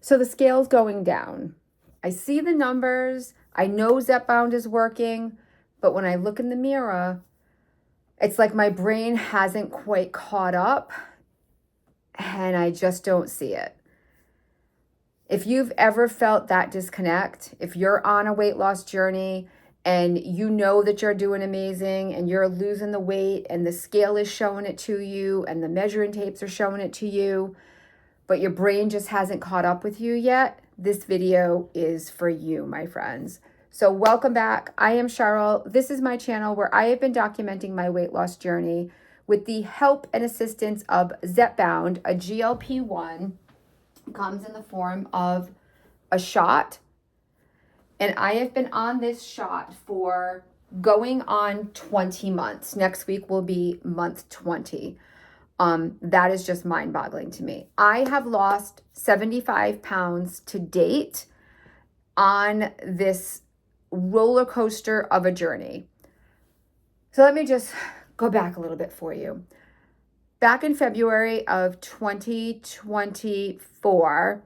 So the scale's going down. I see the numbers. I know Zepbound is working, but when I look in the mirror, it's like my brain hasn't quite caught up and I just don't see it. If you've ever felt that disconnect, if you're on a weight loss journey and you know that you're doing amazing and you're losing the weight and the scale is showing it to you and the measuring tapes are showing it to you, but your brain just hasn't caught up with you yet, this video is for you, my friends. So welcome back. I am Cheryl. This is my channel where I have been documenting my weight loss journey with the help and assistance of Zepbound, a GLP1. Comes in the form of a shot. And I have been on this shot for going on 20 months. Next week will be month 20. That is just mind-boggling to me. I have lost 75 pounds to date on this roller coaster of a journey. So let me just go back a little bit for you. Back in February of 2024,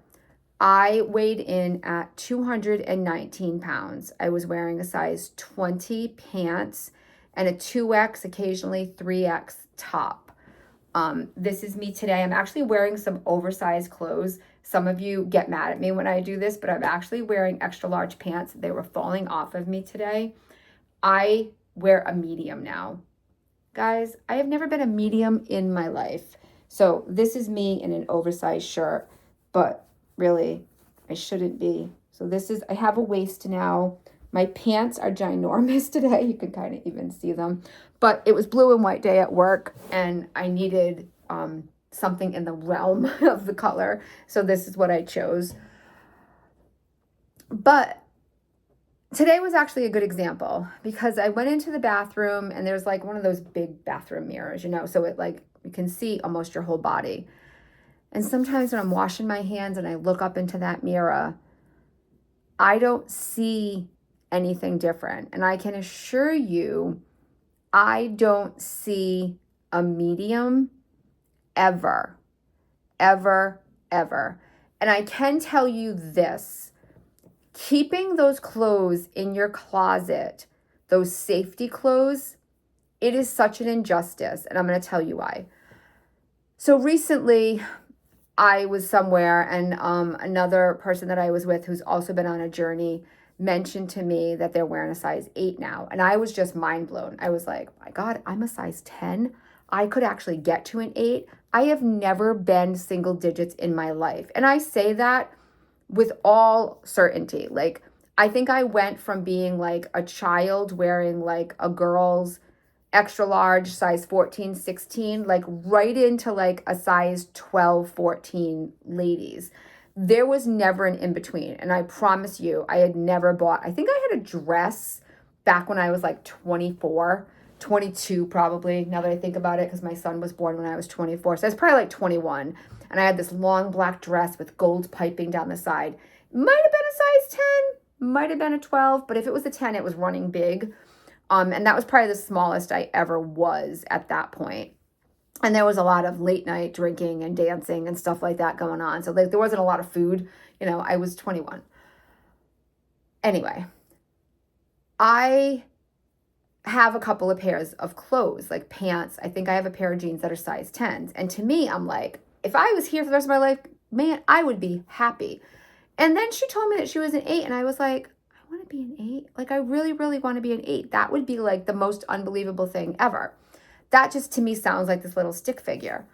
I weighed in at 219 pounds. I was wearing a size 20 pants and a 2X, occasionally 3X top. This is me today. I'm actually wearing some oversized clothes. Some of you get mad at me when I do this, but I'm actually wearing extra large pants. They were falling off of me today. I wear a medium now. Guys, I have never been a medium in my life. So this is me in an oversized shirt, but really I shouldn't be. So this is, I have a waist now. My pants are ginormous today. You can kind of even see them, but it was blue and white day at work and I needed something in the realm of the color. So this is what I chose. But today was actually a good example because I went into the bathroom and there's like one of those big bathroom mirrors, you know, so it like, you can see almost your whole body. And sometimes when I'm washing my hands and I look up into that mirror, I don't see anything different. And I can assure you, I don't see a medium ever, ever, ever. And I can tell you this. Keeping those clothes in your closet, those safety clothes, it is such an injustice. And I'm going to tell you why. So recently, I was somewhere and another person that I was with who's also been on a journey mentioned to me that they're wearing a size 8 now. And I was just mind blown. I was like, my God, I'm a size 10. I could actually get to an 8. I have never been single digits in my life. And I say that with all certainty. Like, I think I went from being like a child wearing like a girl's extra large size 14, 16, like right into like a size 12, 14 ladies. There was never an in between. And I promise you, I had never bought, I think I had a dress back when I was like 24, 22 probably, now that I think about it, because my son was born when I was 24. So I was probably like 21. And I had this long black dress with gold piping down the side. Might have been a size 10, might have been a 12, but if it was a 10, it was running big. And that was probably the smallest I ever was at that point. And there was a lot of late night drinking and dancing and stuff like that going on. So like there wasn't a lot of food. You know, I was 21. Anyway, I have a couple of pairs of clothes, like pants. I think I have a pair of jeans that are size 10s. And to me, I'm like, if I was here for the rest of my life, man, I would be happy. And then she told me that she was an 8. And I was like, I want to be an 8. Like, I really, really want to be an 8. That would be like the most unbelievable thing ever. That just to me sounds like this little stick figure.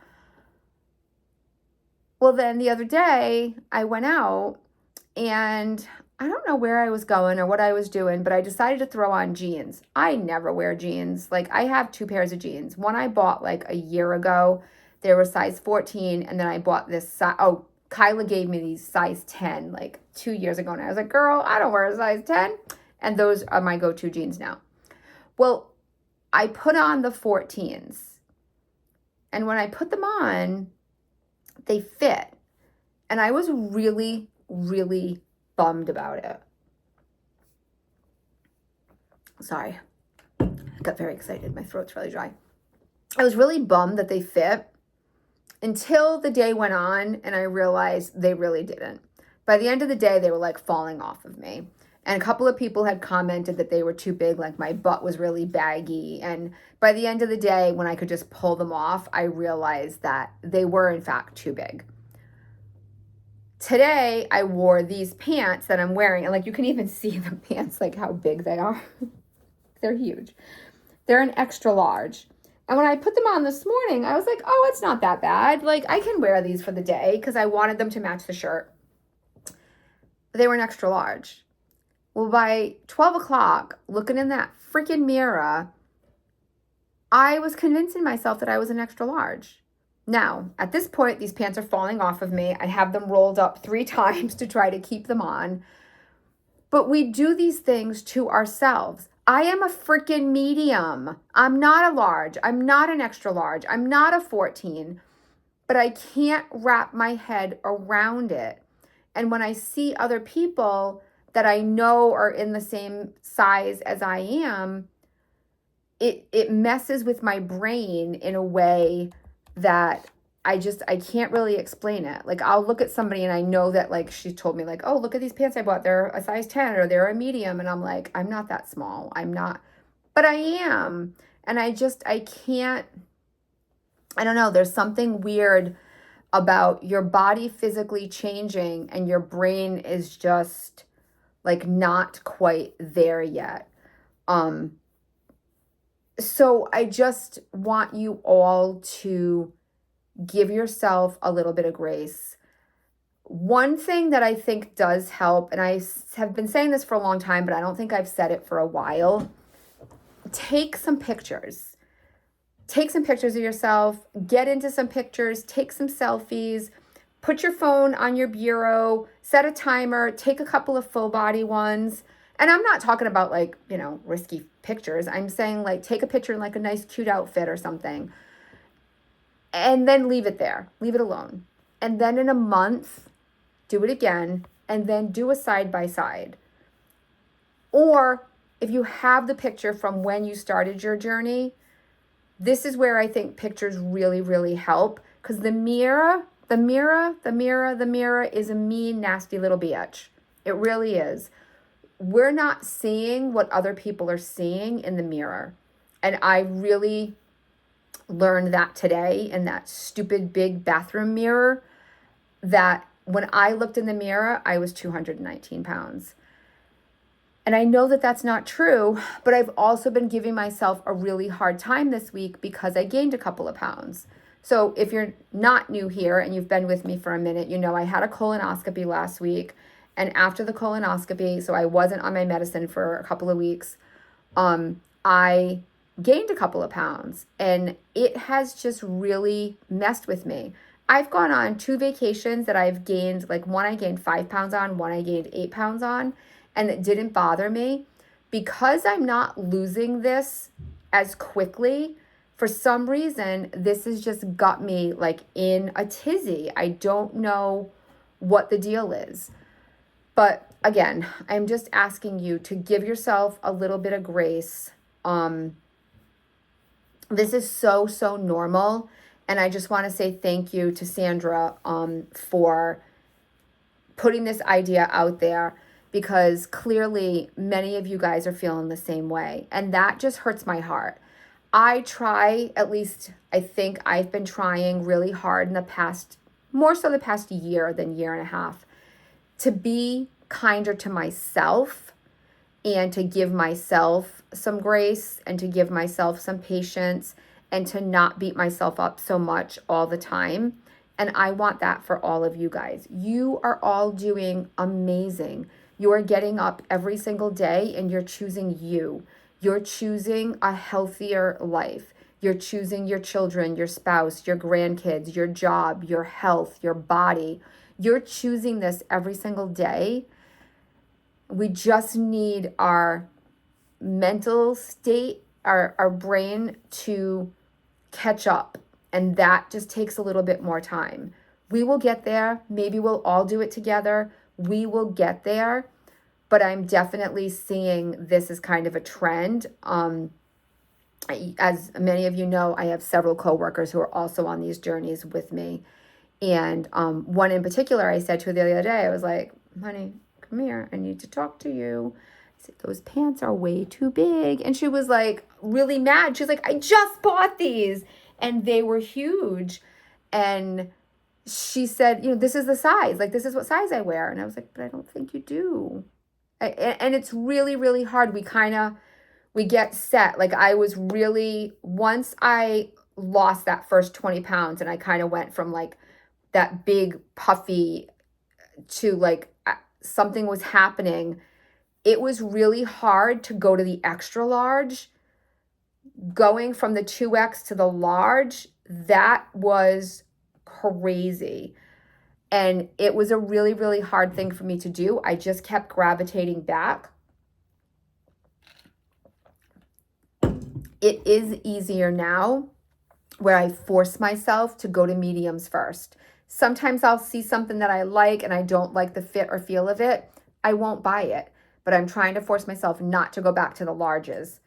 Well, then the other day I went out and I don't know where I was going or what I was doing, but I decided to throw on jeans. I never wear jeans. Like, I have 2 pairs of jeans. One I bought like a year ago. They were size 14. And then I bought this, Kyla gave me these size 10 like 2 years ago. And I was like, girl, I don't wear a size 10. And those are my go-to jeans now. Well, I put on the 14s. And when I put them on, they fit. And I was really, really bummed about it. Sorry. I got very excited. My throat's really dry. I was really bummed that they fit until the day went on and I realized they really didn't. By the end of the day, they were like falling off of me. And a couple of people had commented that they were too big, like my butt was really baggy. And by the end of the day, when I could just pull them off, I realized that they were in fact too big. Today, I wore these pants that I'm wearing, and like you can even see the pants, like how big they are. They're huge. They're an extra large. And when I put them on this morning, I was like, oh, it's not that bad. Like I can wear these for the day because I wanted them to match the shirt. They were an extra large. Well, by 12 o'clock, looking in that freaking mirror, I was convincing myself that I was an extra large. Now, at this point, these pants are falling off of me. I have them rolled up 3 times to try to keep them on. But we do these things to ourselves. I am a freaking medium. I'm not a large. I'm not an extra large. I'm not a 14. But I can't wrap my head around it. And when I see other people that I know are in the same size as I am, it messes with my brain in a way that I can't really explain it. Like I'll look at somebody and I know that like she told me like, oh, look at these pants I bought. They're a size 10 or they're a medium. And I'm like, I'm not that small. I'm not, but I am. And I can't, I don't know. There's something weird about your body physically changing and your brain is just like not quite there yet. So I just want you all to give yourself a little bit of grace. One thing that I think does help, and I have been saying this for a long time, but I don't think I've said it for a while. Take some pictures. Take some pictures of yourself, get into some pictures, take some selfies, put your phone on your bureau, set a timer, take a couple of full body ones. And I'm not talking about like, risky pictures. I'm saying like take a picture in like a nice cute outfit or something. And then leave it there. Leave it alone. And then in a month, do it again. And then do a side by side. Or if you have the picture from when you started your journey, this is where I think pictures really, really help. Because the mirror is a mean, nasty little bitch. It really is. We're not seeing what other people are seeing in the mirror. And I really learned that today in that stupid big bathroom mirror, that when I looked in the mirror, I was 219 pounds. And I know that that's not true, but I've also been giving myself a really hard time this week because I gained a couple of pounds. So if you're not new here and you've been with me for a minute, I had a colonoscopy last week. And after the colonoscopy, so I wasn't on my medicine for a couple of weeks, I gained a couple of pounds. And it has just really messed with me. I've gone on 2 vacations that I've gained, like one I gained 5 pounds on, one I gained 8 pounds on. And it didn't bother me because I'm not losing this as quickly. For some reason, this has just got me like in a tizzy. I don't know what the deal is. But again, I'm just asking you to give yourself a little bit of grace. This is so, so normal. And I just want to say thank you to Sandra for putting this idea out there, because clearly many of you guys are feeling the same way. And that just hurts my heart. I try, at least I think I've been trying really hard in the past, more so the past year than year and a half, to be kinder to myself and to give myself some grace and to give myself some patience and to not beat myself up so much all the time. And I want that for all of you guys. You are all doing amazing. You are getting up every single day and you're choosing you. You're choosing a healthier life. You're choosing your children, your spouse, your grandkids, your job, your health, your body. You're choosing this every single day. We just need our mental state, our brain to catch up. And that just takes a little bit more time. We will get there. Maybe we'll all do it together. We will get there. But I'm definitely seeing this as kind of a trend. As many of you know, I have several coworkers who are also on these journeys with me. And one in particular, I said to her the other day, I was like, honey, come here. I need to talk to you. I said, those pants are way too big. And she was like really mad. She's like, I just bought these and they were huge. And she said, this is the size. Like, this is what size I wear. And I was like, but I don't think you do. And it's really, really hard. We get set. Like, I was really, once I lost that first 20 pounds and I kind of went from like that big puffy to like something was happening, it was really hard to go to the extra large. Going from the 2X to the large, that was crazy. And it was a really, really hard thing for me to do. I just kept gravitating back. It is easier now where I force myself to go to mediums first. Sometimes I'll see something that I like and I don't like the fit or feel of it. I won't buy it, but I'm trying to force myself not to go back to the larges.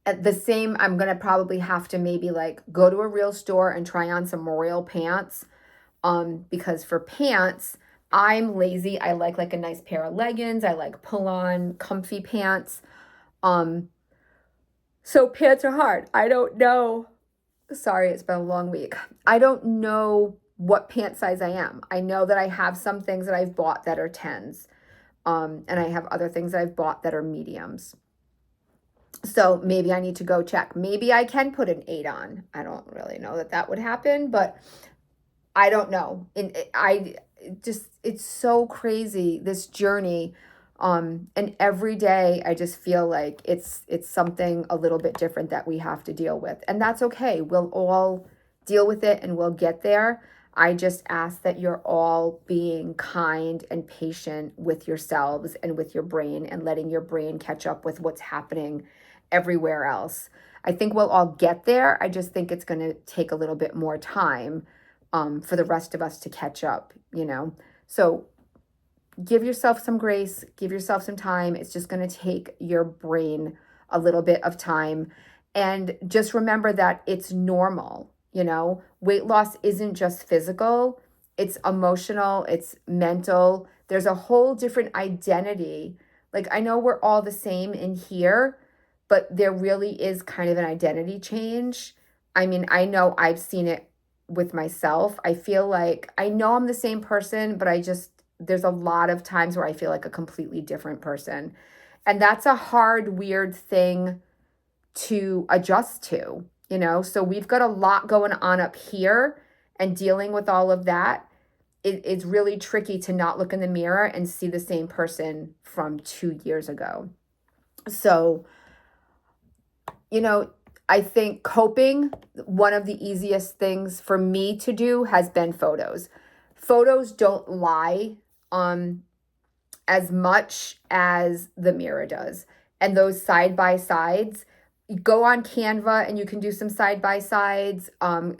At the same, I'm going to probably have to maybe like go to a real store and try on some real pants. Because for pants, I'm lazy. I like a nice pair of leggings. I like pull-on comfy pants. So pants are hard. I don't know. Sorry, it's been a long week. I don't know what pant size I am. I know that I have some things that I've bought that are 10s. And I have other things that I've bought that are mediums. So maybe I need to go check. Maybe I can put an 8 on. I don't really know that would happen, but I don't know. It's so crazy, this journey. And every day I just feel like it's something a little bit different that we have to deal with. And that's okay. We'll all deal with it and we'll get there. I just ask that you're all being kind and patient with yourselves and with your brain and letting your brain catch up with what's happening everywhere else. I think we'll all get there. I just think it's going to take a little bit more time for the rest of us to catch up, So give yourself some grace, give yourself some time. It's just going to take your brain a little bit of time. And just remember that it's normal, Weight loss isn't just physical, it's emotional, it's mental. There's a whole different identity. Like, I know we're all the same in here, but there really is kind of an identity change. I mean, I know I've seen it with myself. I feel like I know I'm the same person, but there's a lot of times where I feel like a completely different person. And that's a hard, weird thing to adjust to, So we've got a lot going on up here, and dealing with all of that. It's really tricky to not look in the mirror and see the same person from 2 years ago. So, I think coping, one of the easiest things for me to do has been photos. Photos don't lie as much as the mirror does. And those side-by-sides, you go on Canva and you can do some side-by-sides,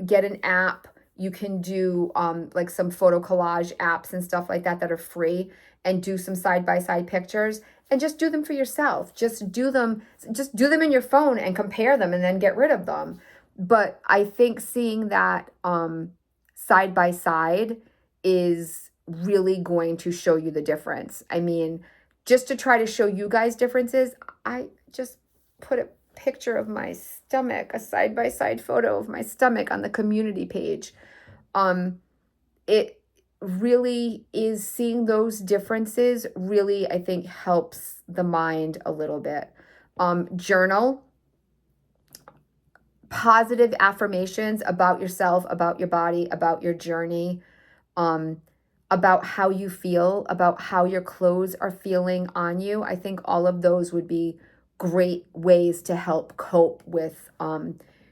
get an app. You can do like some photo collage apps and stuff like that are free, and do some side-by-side pictures. And just do them for yourself. Just do them in your phone and compare them and then get rid of them. But I think seeing that side by side is really going to show you the difference. I mean, just to try to show you guys differences, I just put a picture of my stomach, a side by side photo of my stomach on the community page. It really is, seeing those differences really, I think, helps the mind a little bit. Journal positive affirmations about yourself, about your body, about your journey, about how you feel, about how your clothes are feeling on you. I think all of those would be great ways to help cope with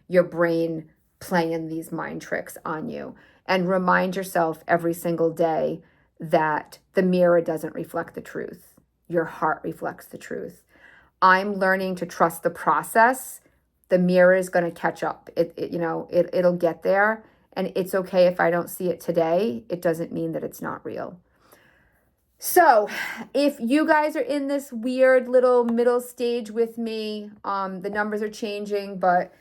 your brain playing these mind tricks on you. And remind yourself every single day that the mirror doesn't reflect the truth. Your heart reflects the truth. I'm learning to trust the process. The mirror is going to catch up. It'll get there. And it's okay if I don't see it today. It doesn't mean that it's not real. So if you guys are in this weird little middle stage with me, the numbers are changing, but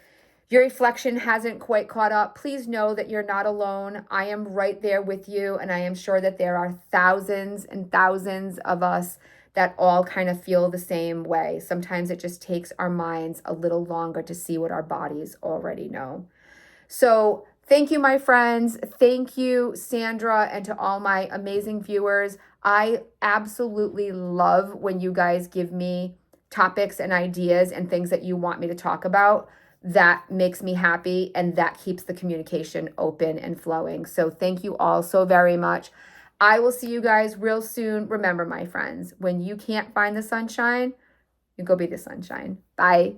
your reflection hasn't quite caught up, please know that you're not alone. I am right there with you, and I am sure that there are thousands and thousands of us that all kind of feel the same way. Sometimes it just takes our minds a little longer to see what our bodies already know. So thank you, my friends. Thank you, Sandra, and to all my amazing viewers. I absolutely love when you guys give me topics and ideas and things that you want me to talk about. That makes me happy, and that keeps the communication open and flowing. So thank you all so very much. I will see you guys real soon. Remember, my friends, when you can't find the sunshine, you go be the sunshine. Bye.